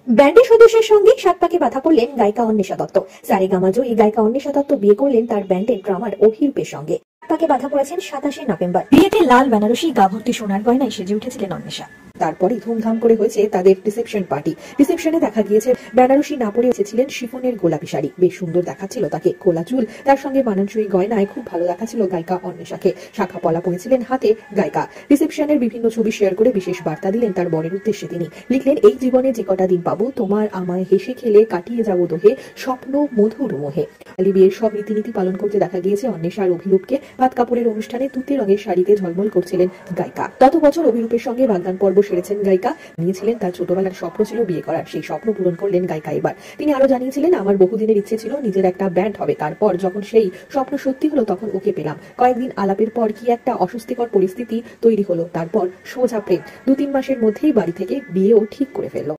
ব্যান্ডের সদস্যের সঙ্গে সাত পাকে বাধা পড়লেন গায়িকা অন্বেষা দত্ত। সারেগামা জয়ী গায়িকা অন্বেষা দত্ত বিয়ে করলেন তার ব্যান্ডের ড্রামার অভিরূপের সঙ্গে। পাকে বাধা পড়েছেন 27 নভেম্বর। বিয়েতে লাল বেনারসি গা ভর্তি সোনার গয়নায় সেজে উঠেছিলেন অন্বেষা। তারপরে ধুমধাম করে হয়েছে তাদের রিসেপশন পার্টি। রিসেপশনে দেখা গিয়েছে বেনারসি না পরে এসেছিলেন শিফনের গোলাপি শাড়ি। বেশ সুন্দর দেখাচ্ছিল তাকে। খোলা চুল, তার সঙ্গে মানানসই গয়নায় খুব ভালো দেখাচ্ছিল গায়িকা অন্বেষাকে। শাখা পলা পরেছিলেন হাতে গায়িকা। রিসেপশনের বিভিন্ন ছবি শেয়ার করে বিশেষ বার্তা দিলেন তার বরের উদ্দেশ্যে। তিনি লিখলেন, এই জীবনে যে কটা দিন পাবো তোমার আমায় হেসে খেলে কাটিয়ে যাবো দোহে, স্বপ্ন মধুর মোহে। বিয়ের সব রীতিনীতি পালন করতে দেখা গিয়েছে অন্বেষা আর অভিরূপকে। ভাত কাপড়ের অনুষ্ঠানে তুতে রঙের শাড়িতে ঝলমল করছিলেন গায়িকা। গত বছর অভিরূপের সঙ্গে বাগদান পর্ব সেরেছেন গায়িকা। নিয়েছিলেন তার ছোটবেলার স্বপ্ন ছিল বিয়ে করার, সেই স্বপ্ন পূরণ করলেন গায়িকা এবার। তিনি আরো জানিয়েছিলেন, আমার বহুদিনের ইচ্ছে ছিল নিজের একটা ব্যান্ড হবে। তারপর যখন সেই স্বপ্ন সত্যি হলো তখন ওকে পেলাম। কয়েকদিন আলাপের পর কি একটা অস্বস্তিকর পরিস্থিতি তৈরি হলো, তারপর সোজা প্রেম। 2-3 মাসের মধ্যেই বাড়ি থেকে বিয়েও ঠিক করে ফেললো।